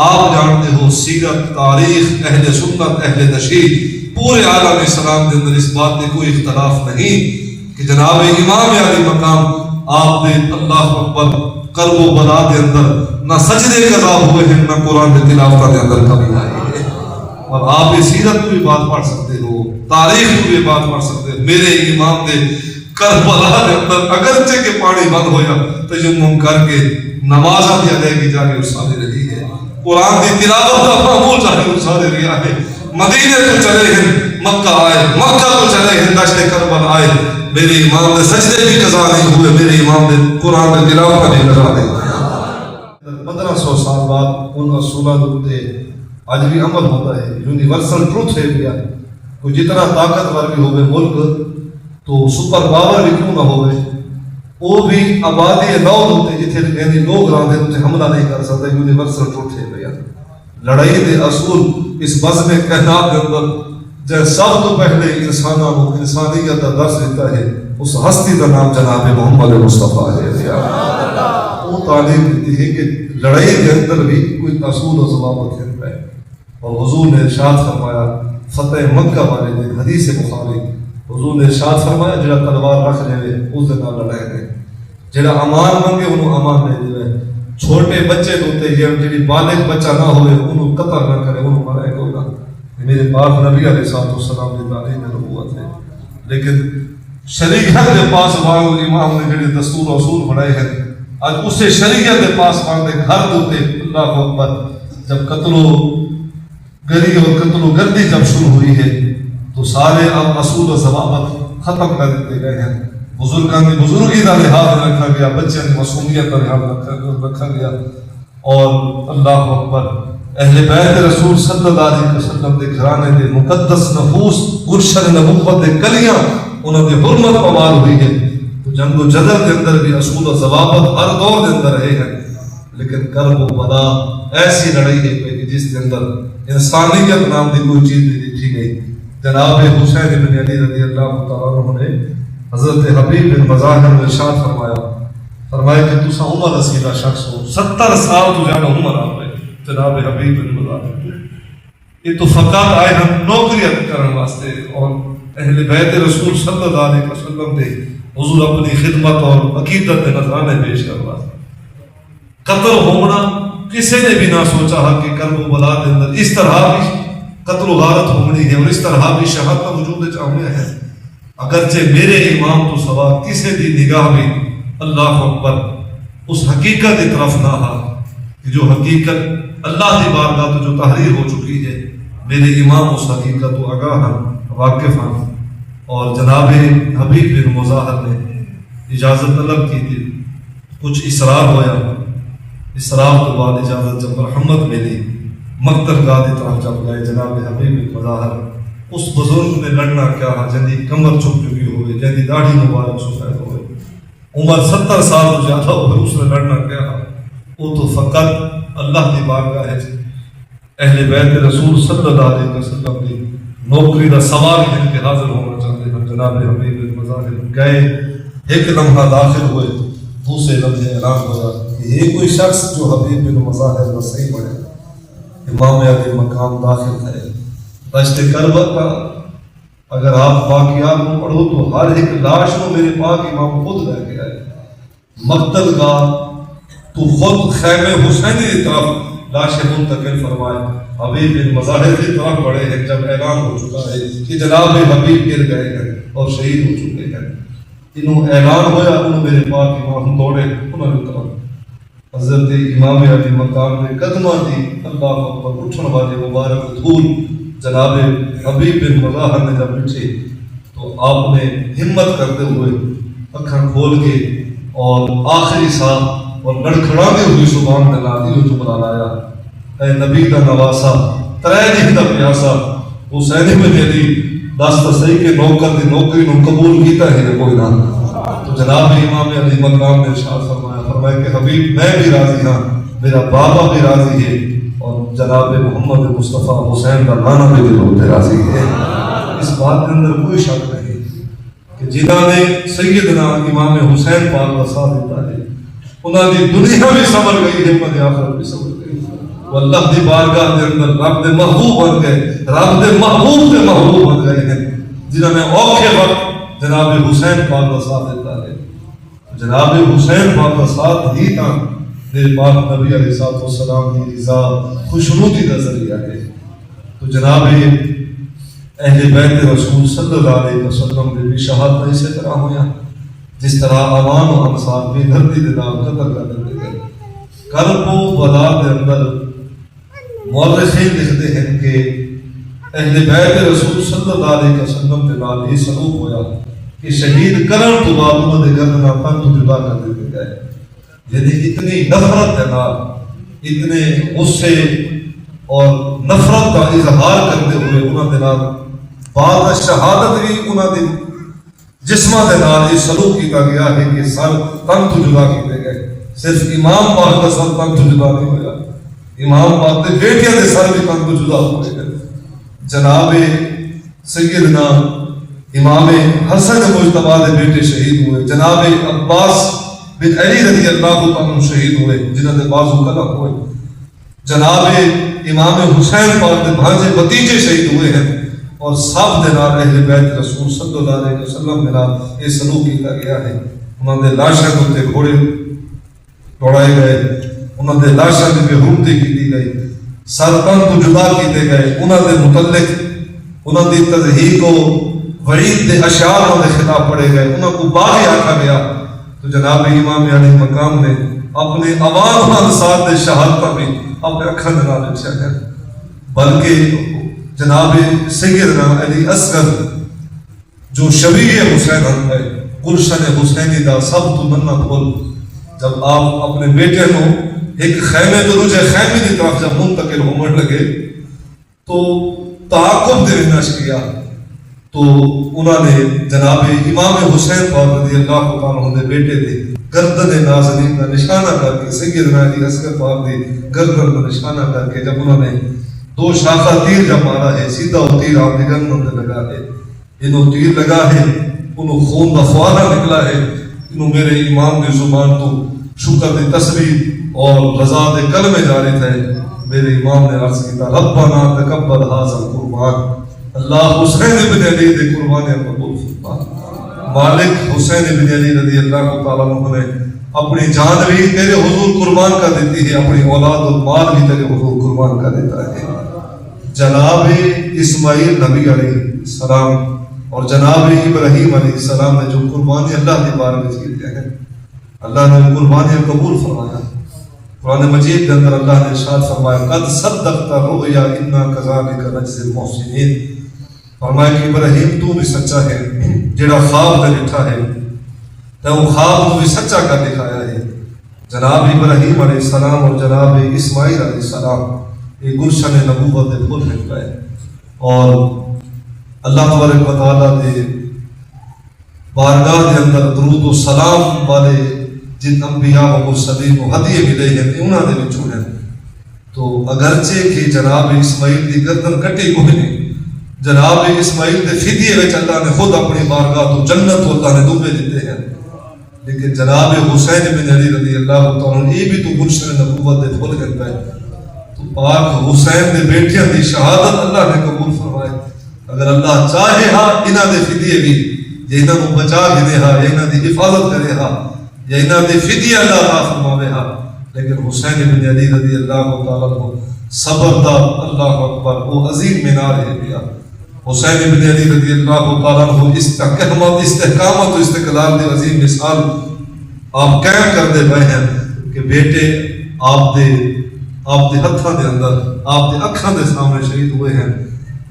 آپ جانتے ہو سیرت، تاریخ، اہل سنت، اہل تشیع پورے عالم اسلام کے اندر اس بات میں کوئی اختلاف نہیں کہ جناب امام علی مقام آپ نے اللہ اکبر قرب و بلا کے اندر نہ سجدے قضا ہوئے ہیں نہ قرآن کے تلاوت کے اندر کمی آئی ہے. اور آپ یہ سیرت کو بھی بات پڑھ سکتے ہو، تاریخ کو بھی بات پڑھ سکتے ہو. میرے امام نے کربلا کے اندر اگرچہ کہ پانی بند ہویا تیمم کر کے نمازاں دی ادائیگی جاری اور ساری رہی ہے، قرآن کی تلاوت کا معمول جاری اور ساری رہا ہے. مدینے تو چلے ہیں مکہ آئے، مکہ تو چلے ہیں دشت کربلا آئے، میرے امام نے سجدے بھی قضا نہیں ہوئے، میرے امام نے قرآن کی تلاوت کا بھی قضا نہیں ہویا. 1500 سال بعد ان اصولوں کے آج بھی عمل ہوتا ہے. یونیورسل ٹروتھ ہے گیا کوئی جتنا طاقتور بھی ہوئے ملک تو سپر پاور بھی کیوں نہ ہوئے، وہ بھی آبادی نو ہوتے جتنے یعنی لوگ رہتے ہیں حملہ نہیں کر سکتے. یونیورسل ٹروتھ ہے گیا لڑائی کے اصول اس بزم کائنات کے اندر جو سب تو پہلے انسانوں کو انسانیت کا درس دیتا ہے اس ہستی کا نام جناب محمد مصطفیٰ ہے. وہ تعلیم دیتی ہے کہ لڑائی کے اندر بھی کوئی اصول و ضوابط ہے. اور حضور نے ارشاد فرمایا فتح مکہ والے دن حدیث بخاری حضور نے ارشاد فرمایا جڑا تلوار رکھ لے اس دے نال لڑائے گئے، جڑا امان منگے انہوں امان دے دے، چھوٹے بچے دوتے ہیں جڑی بالغ بچہ نہ ہوئے انہوں قتل نہ کرے انہوں مرائے کوئی نہ. میرے پاک نبی علیہ السلام کی تعلیم میں نبوت ہے. لیکن شریعت کے پاس وانگو امام نے جڑے دستور اصول بنائے ہیں آج اسے شریعت کے پاس وانگے گھر دوتے. اللہ اکبر جب قتل و گری اور قتل و گردی جب شروع ہوئی ہے تو سارے اب اصول و ضوابط ختم کر دیتے گئے ہیں. بزرگان کی بزرگی کا لحاظ رکھا گیا، بچوں کی معصومیت کا لحاظ رکھا گیا. اور اللہ اکبر اہل بیت رسول صلی اللہ علیہ وسلم کے گھرانے کے مقدس نفوس گلشن نبوت کے کلیاں انہوں نے حرمت پمال ہوئی ہے. تو جنگ و جدل کے اندر بھی اصول و ضوابط ہر دور کے اندر رہے ہیں. لیکن کرب و بلا ایسی لڑائی ہے کہ جس کے اندر انسانیت نام کی کوئی چیز نہیں دیکھی گئی. جناب حسین بن علی رضی اللہ تعالیٰ عنہ نے حضرت حبیب بن مظاہر میں ارشاد فرمایا کہ تسا عمر رسیدہ شخص ہو، 70 سال تو زیادہ عمر آ گئے. جناب حبیب بن مظاہر یہ تو فقط آئے ہم نوکریت کرنے واسطے اور اہل بیت رسول صلی اللہ علیہ وسلم نے حضور اپنی خدمت اور عقیدت کے نذرانے پیش کروا. قتل ہونا کسی نے بھی نہ سوچا کہ کرب و بلا کے اندر اس طرح بھی قتل و غارت ہونی ہے اور اس طرح بھی شہادت کا وجود چاہنے ہے. اگرچہ میرے امام تو سوا کسی دی نگاہ بھی اللہ اکبر اس حقیقت کی طرف نہ ہا کہ جو حقیقت اللہ کی بارگاہ تو جو تحریر ہو چکی ہے، میرے امام اس حقیقت تو آگاہ ہیں، واقف ہیں. اور جناب حبیب بن مظاہر نے اجازت طلب کی تھی، کچھ اسرار ہویا، اسرار تو بعد اجازت جب مرحمت ملی مقتل گاہ کی طرف جب گئے جناب حبیب بن مظاہر اس بزرگ نے لڑنا کیا ہے جن کی کمر چھپ چکی ہوئے، جن کی داڑھی مبارک سفید ہوئے، عمر 70 سال تو زیادہ ہوئے، اس نے لڑنا کیا ہے وہ تو فقط اللہ کی بارگاہ ہے. اہل بیت رسول صلی اللہ علیہ وسلم کی نوکری کا سوال ہے کہ حاضر ہونا چاہتے ہیں. جناب حبیب بن مظاہر گئے، ایک لمحہ داخل ہوئے، دوسرے لمحے اعلان ہوا کہ یہ کوئی شخص جو حبیب بن مظاہر کا صحیح پڑھے. امام علی مقام داخل ہے دشت کربلا کا. اگر آپ واقعات کو پڑھو تو ہر ایک لاش کو میرے پاک امام خود لے کے آئے. مقتل کا تو خود خیمے حسینی کی طرف لاشیں منتقل فرمائے، حبیب بن مظاہر کی طرف بڑھے ہیں. جب اعلان ہو چکا ہے کہ جناب حبیب گر گئے ہیں اور شہید ہو چکے ہیں، انہوں اعلان ہویا، انہوں میرے پاک امام دوڑے، انہوں نے کہا حضرت امام علی مقام نے قدمہ دی اللہ اکبر اٹھن والے مبارک دھول جناب حبیب بن مظاہر نے جب اٹھے تو آپ نے ہمت کرتے ہوئے اکھاں کھول کے اور آخری ساتھ اور لڑکھڑاتے ہوئی سبحان اللہ دی جملہ لایا، اے نبی دا نواسا ترے جی دا پیاسا حسین بن علی دست صحیح کے نوکر دی نوکری نو قبول کیتا ہے کوئی نہ. تو جناب امام علی مقام نے ارشاد فرمایا کہ حبیب میں بھی راضی ہاں، میرا بابا بھی راضی ہے اور جناب محمد مصطفیٰ حسین کا نانا بھی دل ہوتے راضی ہے. اس بات کے اندر کوئی شک نہیں کہ جنہوں نے سیدنا امام حسین پاک کا ساتھ دیتا ہے انہوں نے دنیا بھی سمر گئی ہے، مد آخرت بھی سمر گئی. وہ اللہ دی بارگاہ دے اندر رب دے محبوب بن گئے، رب دے محبوب دے محبوب بن گئے ہیں، جنہوں نے اوکھے وقت جناب حسین پاک کا ساتھ دیتا ہے۔ جناب حسین پاک کا ساتھ ہی تھا میرے پاک نبی علیہ الصلوۃ والسلام کی رضا خوشنودی کا ذریعہ ہے۔ تو جناب اہل بیت رسول صلی اللہ علیہ وسلم نے بھی شہادت اسی طرح ہویا جس طرح عوام و انصار بھی دھرتی دے نام قتل کر دیتے گئے۔ کرب و بلا کے اندر مورخین لکھتے ہیں کہ اہل بیت رسول صلی اللہ علیہ وسلم کے نال یہ سلوک ہویا کہ شہید کرن تو بعد انہوں نے گردنا تن تو جدا کر دیتے گئے۔ یعنی اتنی نفرت کے نال، اتنے غصے اور نفرت کا اظہار کرتے ہوئے انہوں نے نال بعد شہادت بھی انہوں نے جسمہ دے نال یہ سلوک کیا گیا ہے کہ سر تن تو جدا کیتے گئے۔ صرف امام پاک کا سر تن تو جدا نہیں ہویا، امام پاک کے بیٹیاں دے سر بھی تن تو جدا ہوئے گئے۔ جناب سیدنا امام حسن مجتبیٰ دے بیٹے شہید ہوئے، جناب عباس بن علی رضی اللہ عنہ شہید ہوئے جنہوں نے بازو قلم ہوئے، جناب امام حسین پاک دے بھانجے بھتیجے شہید ہوئے ہیں، اور سب دے نال اہل بیت رسول صلی اللہ علیہ وسلم دے نال یہ سلوک کیا گیا ہے۔ انہوں نے لاشاں کے گھوڑے دوڑائے گئے، انہوں نے لاشاں کی بے حرمتی کی گئی، سر تن تو جدا کیتے گئے، انہوں نے متعلق انہوں نے تضحیق و وعید دے اشعار انہوں نے خلاف پڑے گئے، انہوں کو باغی آکھا گیا۔ تو جناب امام علیہ مقام نے اپنے عوام انصار دے شہادتہ میں اپنے اکھاں دے نال لکھیا ہے، بلکہ جناب سیدنا علی اصغر جو شبیہ حسین ہے، گلشن حسینی دا سب تو ننا پھول، جب آپ اپنے بیٹے کو ایک خیمے تو دوجے خیمے کی طرف جب منتقل ہونے لگے تو تعاقب دے نش کیا، تو انہوں نے جناب امام حسین پاک رضی اللہ عنہ دے بیٹے دے گردن نازنین کا نشانہ کر کے سیدنا علی اصغر پاک دے گردن کا نشانہ کر کے جب انہوں نے دو شاخہ تیر جب مارا ہے، سیدھا وہ تیر آپ کے گردن میں لگا ہے، انہوں تیر لگا ہے، انہوں خون کا فوارہ نکلا ہے، انہوں میرے امام کی زبان تو شکر دی تسبیح اور رضا دے کلمے جاری تھے۔ میرے امام نے عرض کیتا ربنا تقبل ھذا القربان، اللہ حسین بن علی دے قربانی قبول فرما۔ مالک حسین بن علی رضی اللہ تعالیٰ عنہ نے اپنی جان بھی تیرے حضور قربان کر دیتی ہے، اپنی اولاد اور مال بھی تیرے حضور قربان کر دیتا ہے۔ جناب اسماعیل نبی علیہ السلام اور جناب ابراہیم علیہ السلام نے جو قربانی اللہ کے بارے میں کی ہیں، اللہ نے وہ قربانی قبول فرمایا۔ قرآن مجید کے اندر اللہ نے ارشاد فرمایا قد صدقت رؤیا انا کذالک نجزی المحسنین، فرمایا کہ ابراہیم تو بھی سچا ہے، جڑا خواب نے لکھا ہے تو وہ خواب کو بھی سچا کر دکھایا ہے۔ جناب ابراہیم علیہ السلام اور جناب اسماعیل علیہ السلام یہ گلشن نبوت دے پھول نکلا ہے، اور اللہ تبارک و تعالیٰ دے بارگاہ دے اندر درود و سلام والے جن انبیاء و مرسلین کو ہدیے ملے ہیں انہوں نے بھی چھوڑے۔ تو اگرچہ کہ جناب اسماعیل دی گردن کٹی کوئی نہیں، جناب اسماعیل دے فدیے وچ اللہ نے خود اپنی بارگاہ تو جنت کو اللہ نے دوبے دیتے ہیں، لیکن جناب حسین بن علی رضی اللہ تعالیٰ یہ بھی تو گلشن نبوت دے پھول کرتا ہے۔ تو پاک حسین دے بیٹیاں دی شہادت اللہ نے قبول فرمائے۔ اگر اللہ چاہے ہاں انہاں دے فدیے بھی یہ انہاں کو بچا کے دے ہاں، یہ انہاں دی حفاظت کرے ہاں، یا انہاں دے فدیے اللہ عطا فرماوے ہاں، لیکن حسین بن علی رضی اللہ تعالیٰ کو صبر دا اللہ اکبر وہ عظیم مینار ہے گیا۔ حسین بن علی رضی اللہ تعالیٰ کو استحکامت و استقلال دی عظیم مثال آپ قائم کر دے پائے ہیں کہ بیٹے آپ دے ہتھاں دے اندر آپ دے اکھاں دے سامنے شہید ہوئے ہیں۔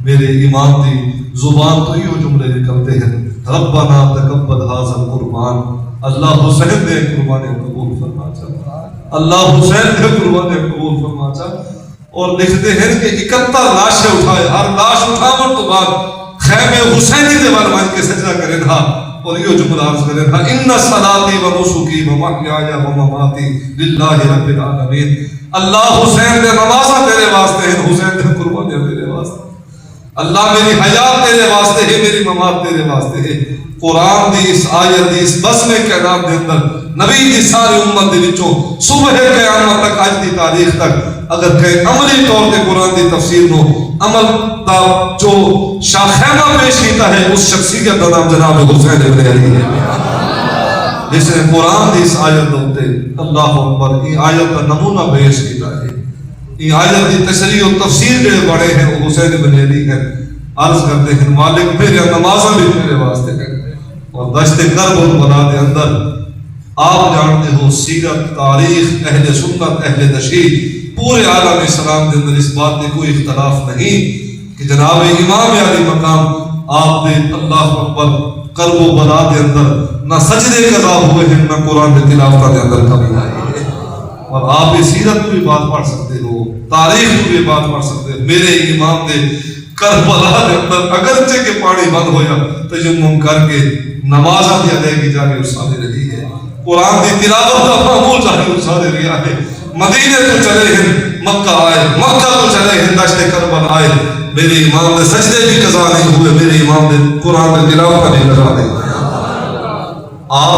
میرے امام دی زبان تو یہ جملے نکلتے ہیں ربنا تقبل ھذا القربان، اللہ حسین دے قربانی قبول فرما چاہتا، اللہ حسین دے قربانی قبول فرما چاہتا۔ اور لکھتے ہیں کہ 71 لاشیں اٹھائے، ہر لاش اٹھاون تو بعد خیمے حسینی دے بار مان کے سجدہ کرے تھا اور یہ جملہ عرض کرے تھا ان صلاتی و نسکی و محیای و مماتی للہ رب العالمین، اللہ حسین دے نمازاں تیرے واسطے ہیں، حسین دے قربانیاں تیرے واسطے، اللہ میری حیات تیرے واسطے ہے، میری ممات تیرے واسطے ہے، قرآن دی اس آیت دی اس بسمے کائنات دے اندر نبی دی ساری امت دے وچوں صبح قیامت تک اج دی تاریخ تک اگر کہیں عملی طور تے قرآن دی تفسیر نو عمل دا جو شاخیمہ پیش کیتا ہے اس شخصیت دا نام جناب حسین ابن علی ہے جس نے قرآن دی اس آیت ہوتے اللہ اکبر یہ آیت کا نمونہ پیش کیتا ہے یہ آیت دی تشریح و تفسیر جو بڑے ہیں وہ حسین ابن علی ہیں عرض کرتے ہیں مالک میرے نمازہ بھی میرے واسطے ہیں اور دشت کرب البلا دے اندر آپ جانتے ہو سیرت تاریخ اہل سنت اہل تشیع پورے عالم اسلام دے اندر اس بات میں کوئی اختلاف نہیں کہ جناب امام علی مقام آپ دے اللہ اکبر کرب و بلا دے اندر نہ سجدے قضا ہوئے ہیں نہ قرآن میں تلاوت دے اندر کمی آئی ہے اور آپ اس سیرت کو بھی بات پڑھ سکتے ہو تاریخ کو بھی بات پڑھ سکتے ہو میرے امام دے کربلا دے اندر اگرچہ کہ پانی بند ہویا تجمم کر کے نمازہ دی ادائیگی جاری ارسالے رہی ہے قرآن دی تلاوت کا معمول جاری ارسالے رہا ہے مدینے تو چلے ہیں مکہ آئے مکہ تو چلے ہیں دشت کربلا آئے میرے امام دے سجدے بھی قضا نہیں ہوئے میرے امام دے قرآن دے تلاوت کا بھی قضا نہیں آپ